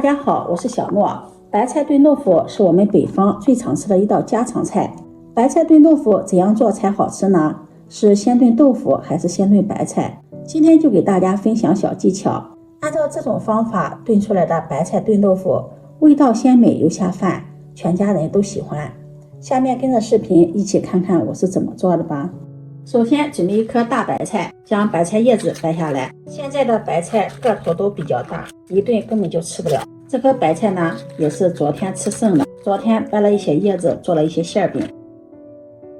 大家好，我是小诺。白菜炖豆腐是我们北方最常吃的一道家常菜。白菜炖豆腐怎样做才好吃呢？是先炖豆腐还是先炖白菜？今天就给大家分享小技巧。按照这种方法炖出来的白菜炖豆腐，味道鲜美又下饭，全家人都喜欢。下面跟着视频一起看看我是怎么做的吧。首先准备一颗大白菜，将白菜叶子掰下来。现在的白菜个头都比较大，一顿根本就吃不了。这颗白菜呢，也是昨天吃剩的，昨天掰了一些叶子，做了一些馅饼。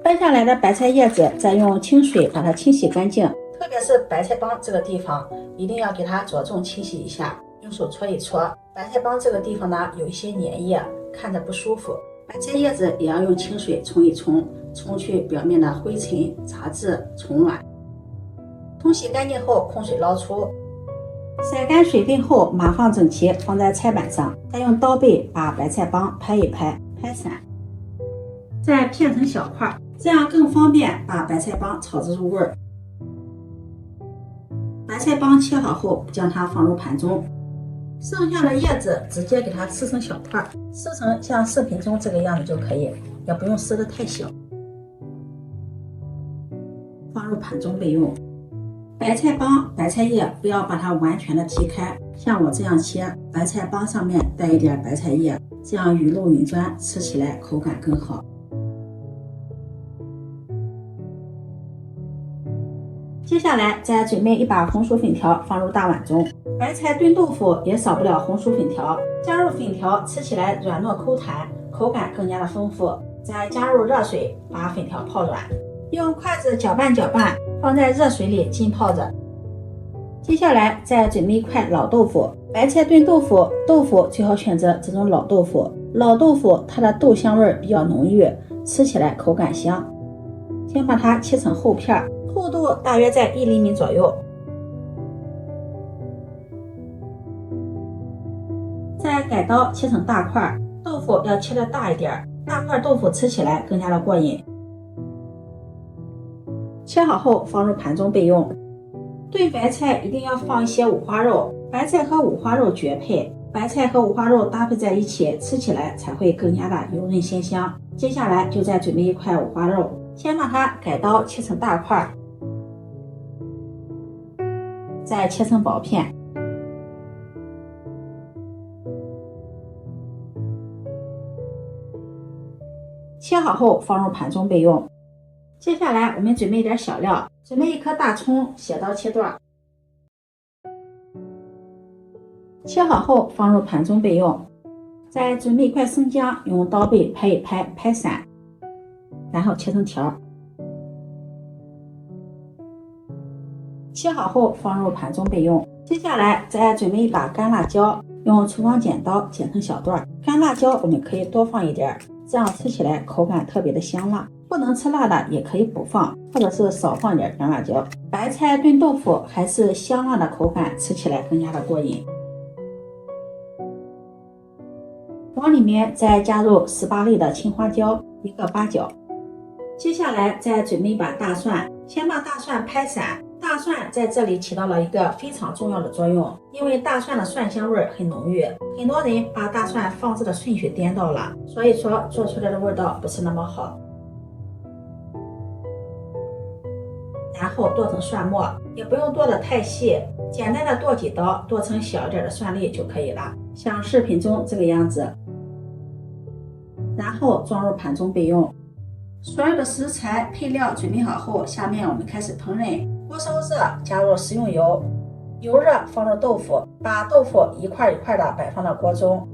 掰下来的白菜叶子，再用清水把它清洗干净，特别是白菜帮这个地方，一定要给它着重清洗一下，用手搓一搓。白菜帮这个地方呢，有一些粘液，看着不舒服。白菜叶子也要用清水冲一冲，冲去表面的灰尘、杂质、虫卵。冲洗干净后，控水捞出。晒干水分后，码放整齐，放在菜板上。再用刀背把白菜帮拍一拍，拍散，再片成小块，这样更方便把白菜帮炒制入味儿。白菜帮切好后，将它放入盘中。剩下的叶子直接给它撕成小块，撕成像视频中这个样子就可以，也不用撕得太小。放入盘中备用。白菜帮、白菜叶不要把它完全的劈开，像我这样切，白菜帮上面带一点白菜叶，这样雨露均沾，吃起来口感更好。接下来再准备一把红薯粉条放入大碗中。白菜炖豆腐也少不了红薯粉条，加入粉条吃起来软糯口弹，口感更加的丰富。再加入热水把粉条泡软，用筷子搅拌搅拌，放在热水里浸泡着。接下来再准备一块老豆腐。白菜炖豆腐，豆腐最好选择这种老豆腐。老豆腐它的豆香味比较浓郁，吃起来口感香。先把它切成厚片，厚度大约在1厘米左右。再改刀切成大块，豆腐要切得大一点，大块豆腐吃起来更加的过瘾。切好后放入盘中备用。炖白菜一定要放一些五花肉，白菜和五花肉绝配，白菜和五花肉搭配在一起，吃起来才会更加的油润鲜香。接下来就再准备一块五花肉，先把它改刀切成大块，再切成薄片。切好后放入盘中备用。接下来我们准备一点小料，准备一颗大葱，斜刀切段，切好后放入盘中备用。再准备一块生姜，用刀背拍一拍，拍散，然后切成条。切好后放入盘中备用。接下来再准备一把干辣椒，用厨房剪刀剪成小段。干辣椒我们可以多放一点，这样吃起来口感特别的香辣。不能吃辣的也可以补放，或者是少放点干辣椒。白菜炖豆腐还是香辣的口感，吃起来更加的过瘾。往里面再加入18粒的青花椒，1个八角。接下来再准备一把大蒜，先把大蒜拍散。大蒜在这里起到了一个非常重要的作用，因为大蒜的蒜香味很浓郁，很多人把大蒜放置的顺序颠倒了，所以说做出来的味道不是那么好。然后剁成蒜末，也不用剁得太细，简单的剁几刀，剁成小一点的蒜粒就可以了，像视频中这个样子。然后装入盘中备用。所有的食材配料准备好后，下面我们开始烹饪。锅烧热，加入食用油，油热放入豆腐，把豆腐一块一块的摆放到锅中，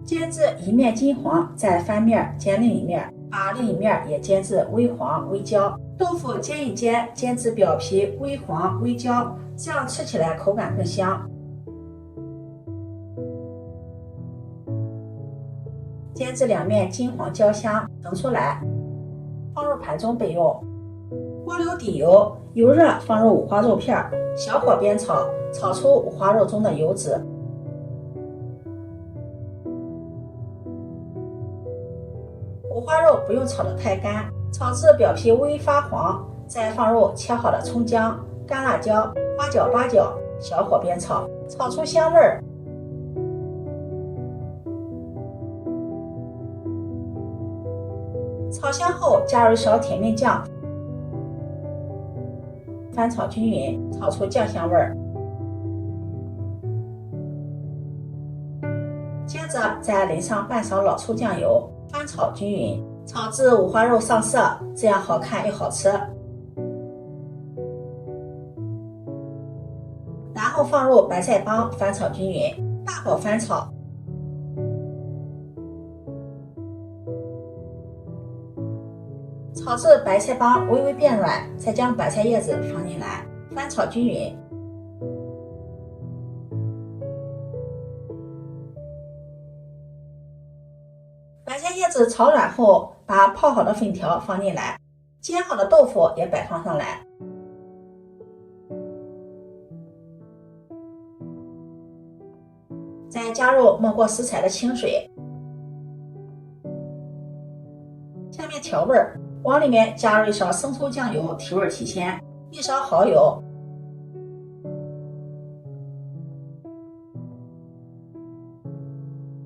煎至一面金黄，再翻面煎另一面，把另一面也煎至微黄微焦。豆腐煎一煎，煎至表皮微黄微焦，这样吃起来口感更香。煎至两面金黄焦香，盛出来，放入盘中备用。锅留底油，油热放入五花肉片，小火煸炒，炒出五花肉中的油脂。五花肉不用炒得太干，炒至表皮微发黄，再放入切好的葱姜、干辣椒、八角、小火煸炒，炒出香味儿。炒香后加入一勺甜面酱，翻炒均匀，炒出酱香味儿。接着再淋上半勺老抽酱油，翻炒均匀，炒至五花肉上色，这样好看又好吃。然后放入白菜帮，翻炒均匀，大火翻炒。炒至白菜帮微微变软，再将白菜叶子放进来，翻炒均匀。白菜叶子炒软后，把泡好的粉条放进来，煎好的豆腐也摆放上来。再加入没过食材的清水。下面调味儿，往里面加入一勺生抽酱油提味提鲜，一勺蚝油，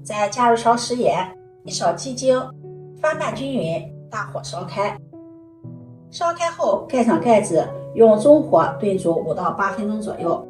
再加入勺食盐，一勺鸡精，翻拌均匀，大火烧开。烧开后盖上盖子，用中火炖煮5到8分钟左右。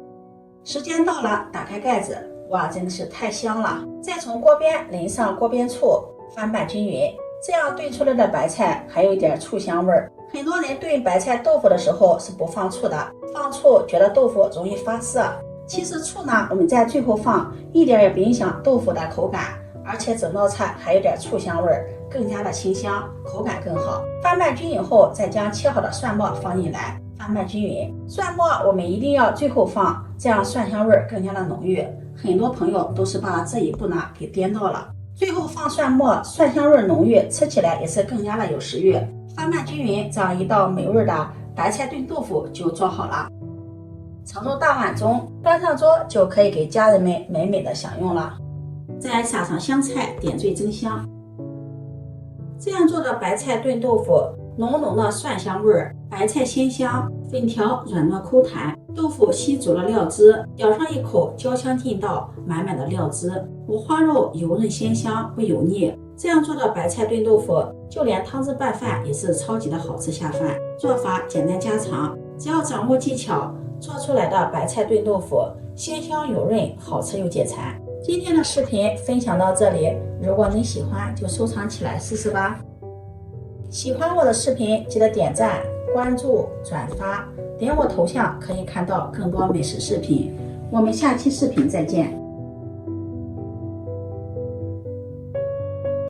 时间到了，打开盖子，哇，真的是太香了！再从锅边淋上锅边醋，翻拌均匀，这样炖出来的白菜还有一点醋香味儿。很多人炖白菜豆腐的时候是不放醋的，放醋觉得豆腐容易发涩。其实醋呢，我们在最后放，一点也不影响豆腐的口感，而且整道菜还有点醋香味儿，更加的清香，口感更好。翻拌均匀后，再将切好的蒜末放进来，翻拌均匀。蒜末我们一定要最后放，这样蒜香味儿更加的浓郁。很多朋友都是把这一步呢给颠倒了。最后放蒜末，蒜香味浓郁，吃起来也是更加的有食欲。翻拌均匀，这样一道美味的白菜炖豆腐就做好了。盛入大碗中，端上桌就可以给家人们美美的享用了。再撒上香菜，点缀增香。这样做的白菜炖豆腐，浓浓的蒜香味儿，白菜鲜香，粉条软糯口弹，豆腐吸足了料汁，咬上一口，焦香劲道，满满的料汁。五花肉油润鲜香，不油腻。这样做的白菜炖豆腐，就连汤汁拌饭也是超级的好吃下饭。做法简单家常，只要掌握技巧，做出来的白菜炖豆腐鲜香油润，好吃又解馋。今天的视频分享到这里，如果你喜欢就收藏起来试试吧。喜欢我的视频记得点赞、关注、转发，点我头像可以看到更多美食视频。我们下期视频再见。